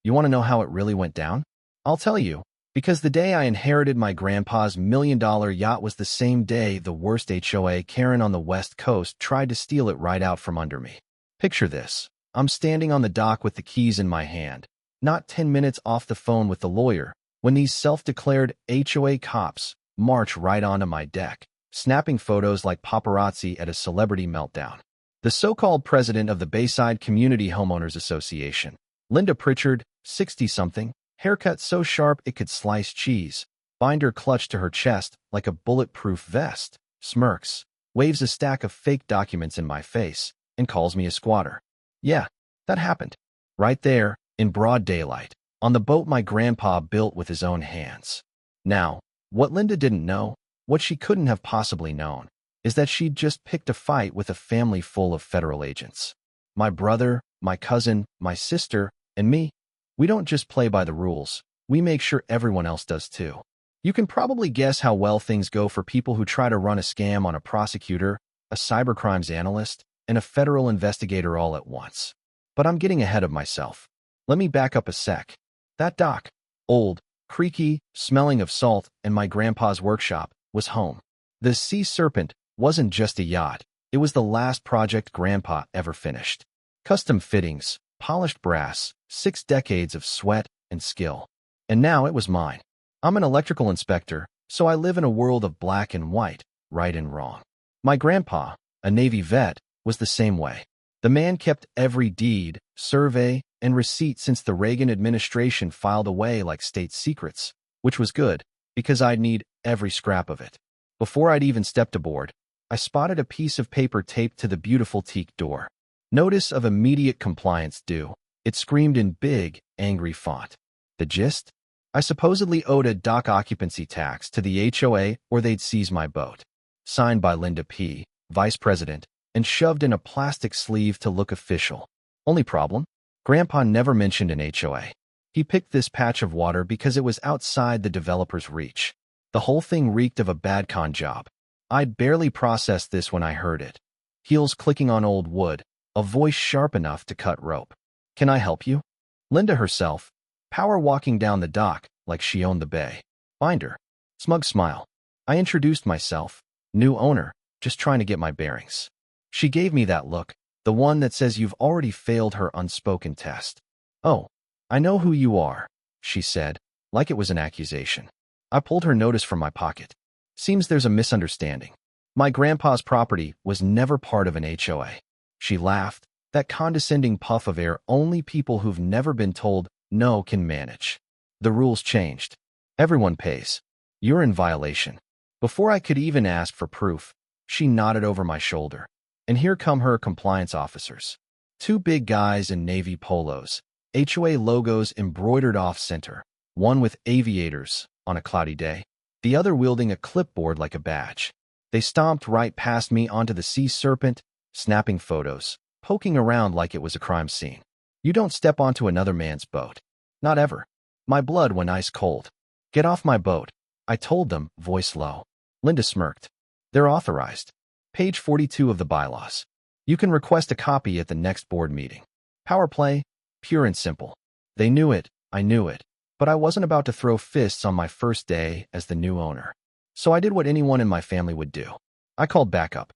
You want to know how it really went down? I'll tell you. Because the day I inherited my grandpa's $1 million yacht was the same day the worst HOA Karen on the West Coast tried to steal it right out from under me. Picture this. I'm standing on the dock with the keys in my hand, not 10 minutes off the phone with the lawyer, when these self-declared HOA cops march right onto my deck, snapping photos like paparazzi at a celebrity meltdown. The so-called president of the Bayside Community Homeowners Association, Linda Pritchard, 60-something, haircut so sharp it could slice cheese, binder clutched to her chest like a bulletproof vest, smirks, waves a stack of fake documents in my face, and calls me a squatter. Yeah, that happened. Right there, in broad daylight, on the boat my grandpa built with his own hands. Now, what Linda didn't know, what she couldn't have possibly known, is that she'd just picked a fight with a family full of federal agents. My brother, my cousin, my sister, and me. We don't just play by the rules, we make sure everyone else does too. You can probably guess how well things go for people who try to run a scam on a prosecutor, a cybercrimes analyst, and a federal investigator all at once. But I'm getting ahead of myself. Let me back up a sec. That dock, old, creaky, smelling of salt, and my grandpa's workshop, was home. The Sea Serpent wasn't just a yacht, it was the last project Grandpa ever finished. Custom fittings, polished brass, 6 decades of sweat and skill. And now it was mine. I'm an electrical inspector, so I live in a world of black and white, right and wrong. My grandpa, a Navy vet, was the same way. The man kept every deed, survey, and receipt since the Reagan administration filed away like state secrets, which was good, because I'd need every scrap of it. Before I'd even stepped aboard, I spotted a piece of paper taped to the beautiful teak door. Notice of immediate compliance due. It screamed in big, angry font. The gist? I supposedly owed a dock occupancy tax to the HOA or they'd seize my boat. Signed by Linda P., Vice President, and shoved in a plastic sleeve to look official. Only problem? Grandpa never mentioned an HOA. He picked this patch of water because it was outside the developer's reach. The whole thing reeked of a bad con job. I'd barely processed this when I heard it. Heels clicking on old wood, a voice sharp enough to cut rope. Can I help you? Linda herself, power walking down the dock like she owned the bay. Binder. Smug smile. I introduced myself. New owner, just trying to get my bearings. She gave me that look, the one that says you've already failed her unspoken test. Oh, I know who you are, she said, like it was an accusation. I pulled her notice from my pocket. Seems there's a misunderstanding. My grandpa's property was never part of an HOA. She laughed, that condescending puff of air only people who've never been told no can manage. The rules changed. Everyone pays. You're in violation. Before I could even ask for proof, she nodded over my shoulder. And here come her compliance officers. 2 big guys in navy polos, HOA logos embroidered off-center, one with aviators on a cloudy day, the other wielding a clipboard like a badge. They stomped right past me onto the Sea Serpent, snapping photos, poking around like it was a crime scene. You don't step onto another man's boat. Not ever. My blood went ice cold. Get off my boat, I told them, voice low. Linda smirked. They're authorized. Page 42 of the bylaws. You can request a copy at the next board meeting. Power play, pure and simple. They knew it, I knew it, but I wasn't about to throw fists on my first day as the new owner. So I did what anyone in my family would do. I called backup.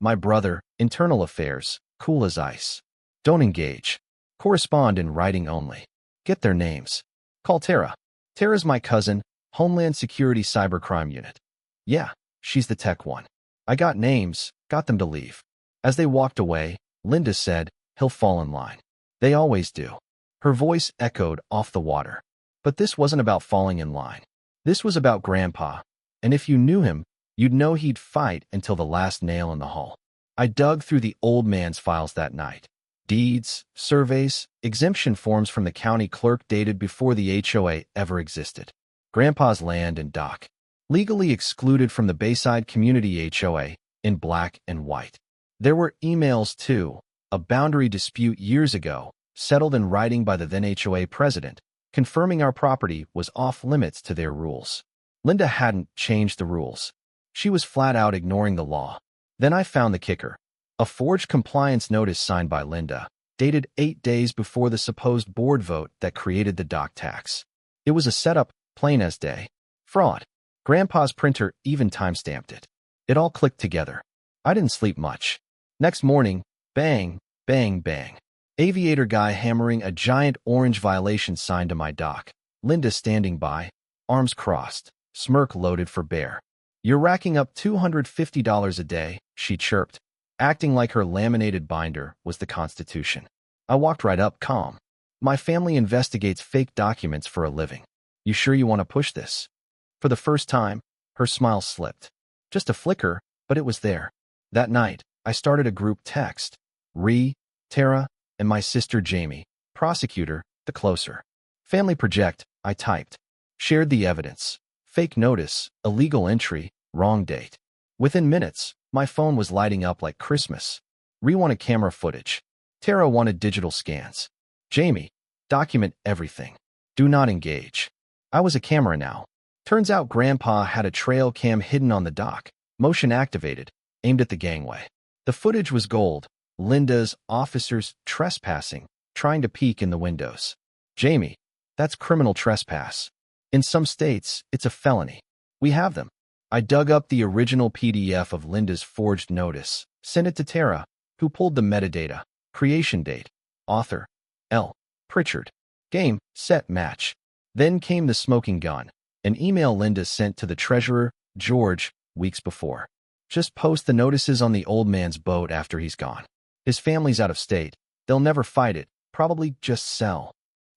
My brother, internal affairs, cool as ice. Don't engage. Correspond in writing only. Get their names. Call Tara. Tara's my cousin, Homeland Security Cybercrime Unit. Yeah, she's the tech one. I got names, got them to leave. As they walked away, Linda said, he'll fall in line. They always do. Her voice echoed off the water. But this wasn't about falling in line. This was about Grandpa. And if you knew him, you'd know he'd fight until the last nail in the hull. I dug through the old man's files that night. Deeds, surveys, exemption forms from the county clerk dated before the HOA ever existed. Grandpa's land and dock. Legally excluded from the Bayside Community HOA, in black and white. There were emails too, a boundary dispute years ago, settled in writing by the then HOA president, confirming our property was off limits to their rules. Linda hadn't changed the rules. She was flat out ignoring the law. Then I found the kicker. A forged compliance notice signed by Linda, dated 8 days before the supposed board vote that created the dock tax. It was a setup, plain as day. Fraud. Grandpa's printer even time-stamped it. It all clicked together. I didn't sleep much. Next morning, bang, bang, bang. Aviator guy hammering a giant orange violation sign to my dock. Linda standing by, arms crossed, smirk loaded for bear. "You're racking up $250 a day," she chirped, acting like her laminated binder was the Constitution. I walked right up, calm. "My family investigates fake documents for a living. You sure you want to push this?" For the first time, her smile slipped. Just a flicker, but it was there. That night, I started a group text. Tara, and my sister Jamie, prosecutor, the closer. Family project, I typed. Shared the evidence. Fake notice, illegal entry, wrong date. Within minutes, my phone was lighting up like Christmas. Wanted camera footage. Tara wanted digital scans. Jamie, document everything. Do not engage. I was a camera now. Turns out Grandpa had a trail cam hidden on the dock, motion activated, aimed at the gangway. The footage was gold. Linda's officers trespassing, trying to peek in the windows. "Jamie, that's criminal trespass. In some states, it's a felony. We have them." I dug up the original PDF of Linda's forged notice, sent it to Tara, who pulled the metadata. Creation date. Author. L. Pritchard. Game, set, match. Then came the smoking gun, an email Linda sent to the treasurer, George, weeks before. "Just post the notices on the old man's boat after he's gone. His family's out of state. They'll never fight it, probably just sell."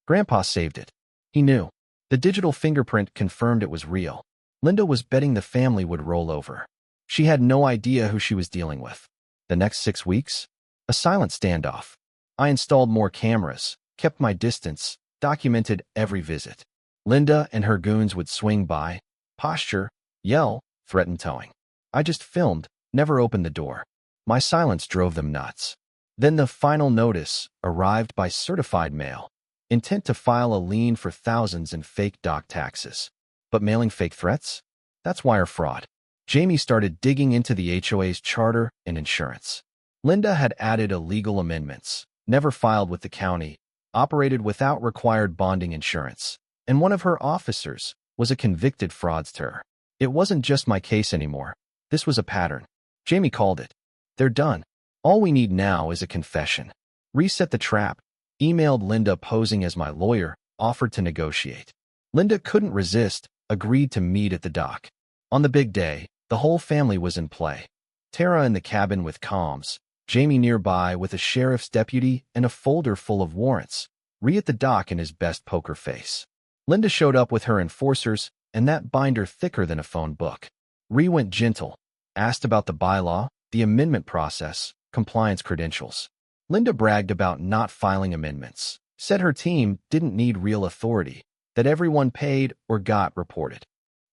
Grandpa saved it. He knew. The digital fingerprint confirmed it was real. Linda was betting the family would roll over. She had no idea who she was dealing with. The next 6 weeks? A silent standoff. I installed more cameras, kept my distance, documented every visit. Linda and her goons would swing by, posture, yell, threaten towing. I just filmed, never opened the door. My silence drove them nuts. Then the final notice arrived by certified mail. Intent to file a lien for thousands in fake dock taxes. But mailing fake threats? That's wire fraud. Jamie started digging into the HOA's charter and insurance. Linda had added illegal amendments, never filed with the county, operated without required bonding insurance, and one of her officers was a convicted fraudster. It wasn't just my case anymore. This was a pattern. Jamie called it. "They're done. All we need now is a confession." Reset the trap. Emailed Linda posing as my lawyer, offered to negotiate. Linda couldn't resist, agreed to meet at the dock. On the big day, the whole family was in play. Tara in the cabin with comms, Jamie nearby with a sheriff's deputy and a folder full of warrants, at the dock in his best poker face. Linda showed up with her enforcers and that binder thicker than a phone book. Went gentle, asked about the bylaw, the amendment process, compliance credentials. Linda bragged about not filing amendments, said her team didn't need real authority, that everyone paid or got reported.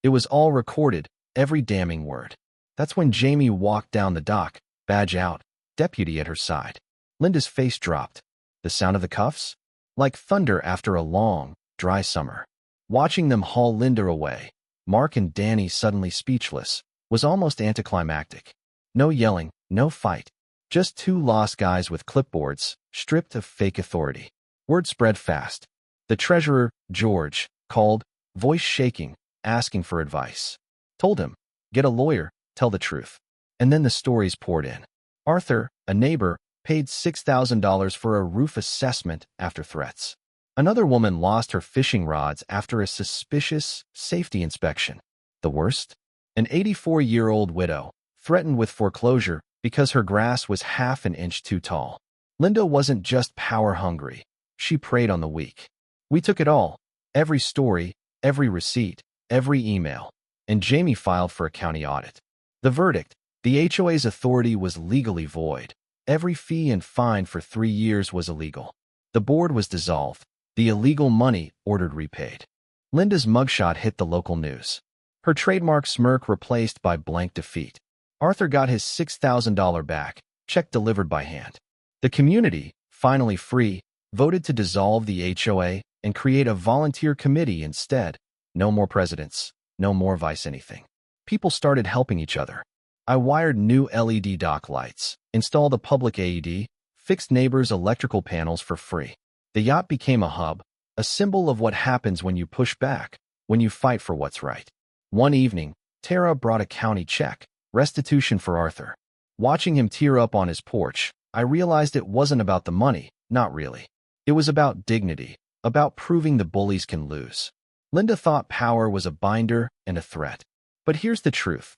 It was all recorded, every damning word. That's when Jamie walked down the dock, badge out, deputy at her side. Linda's face dropped. The sound of the cuffs? Like thunder after a long, dry summer. Watching them haul Linda away, Mark and Danny suddenly speechless, was almost anticlimactic. No yelling, no fight. Just two lost guys with clipboards, stripped of fake authority. Word spread fast. The treasurer, George, called, voice shaking, asking for advice. Told him, get a lawyer, tell the truth. And then the stories poured in. Arthur, a neighbor, paid $6,000 for a roof assessment after threats. Another woman lost her fishing rods after a suspicious safety inspection. The worst? An 84-year-old widow, threatened with foreclosure because her grass was half an inch too tall. Linda wasn't just power-hungry. She preyed on the weak. We took it all. Every story, every receipt, every email. And Jamie filed for a county audit. The verdict, the HOA's authority was legally void. Every fee and fine for 3 years was illegal. The board was dissolved. The illegal money ordered repaid. Linda's mugshot hit the local news. Her trademark smirk replaced by blank defeat. Arthur got his $6,000 back, check delivered by hand. The community, finally free, voted to dissolve the HOA and create a volunteer committee instead. No more presidents, no more vice anything. People started helping each other. I wired new LED dock lights, installed a public AED, fixed neighbors' electrical panels for free. The yacht became a hub, a symbol of what happens when you push back, when you fight for what's right. One evening, Tara brought a county check, restitution for Arthur. Watching him tear up on his porch, I realized it wasn't about the money, not really. It was about dignity, about proving the bullies can lose. Linda thought power was a binder and a threat. But here's the truth.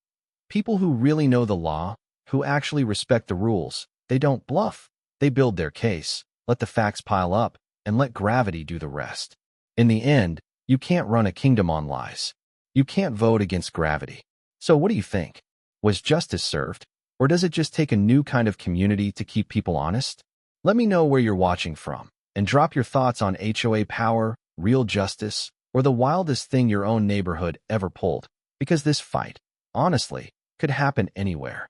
People who really know the law, who actually respect the rules, they don't bluff. They build their case, let the facts pile up, and let gravity do the rest. In the end, you can't run a kingdom on lies. You can't vote against gravity. So what do you think? Was justice served? Or does it just take a new kind of community to keep people honest? Let me know where you're watching from, and drop your thoughts on HOA power, real justice, or the wildest thing your own neighborhood ever pulled, because this fight, honestly, could happen anywhere.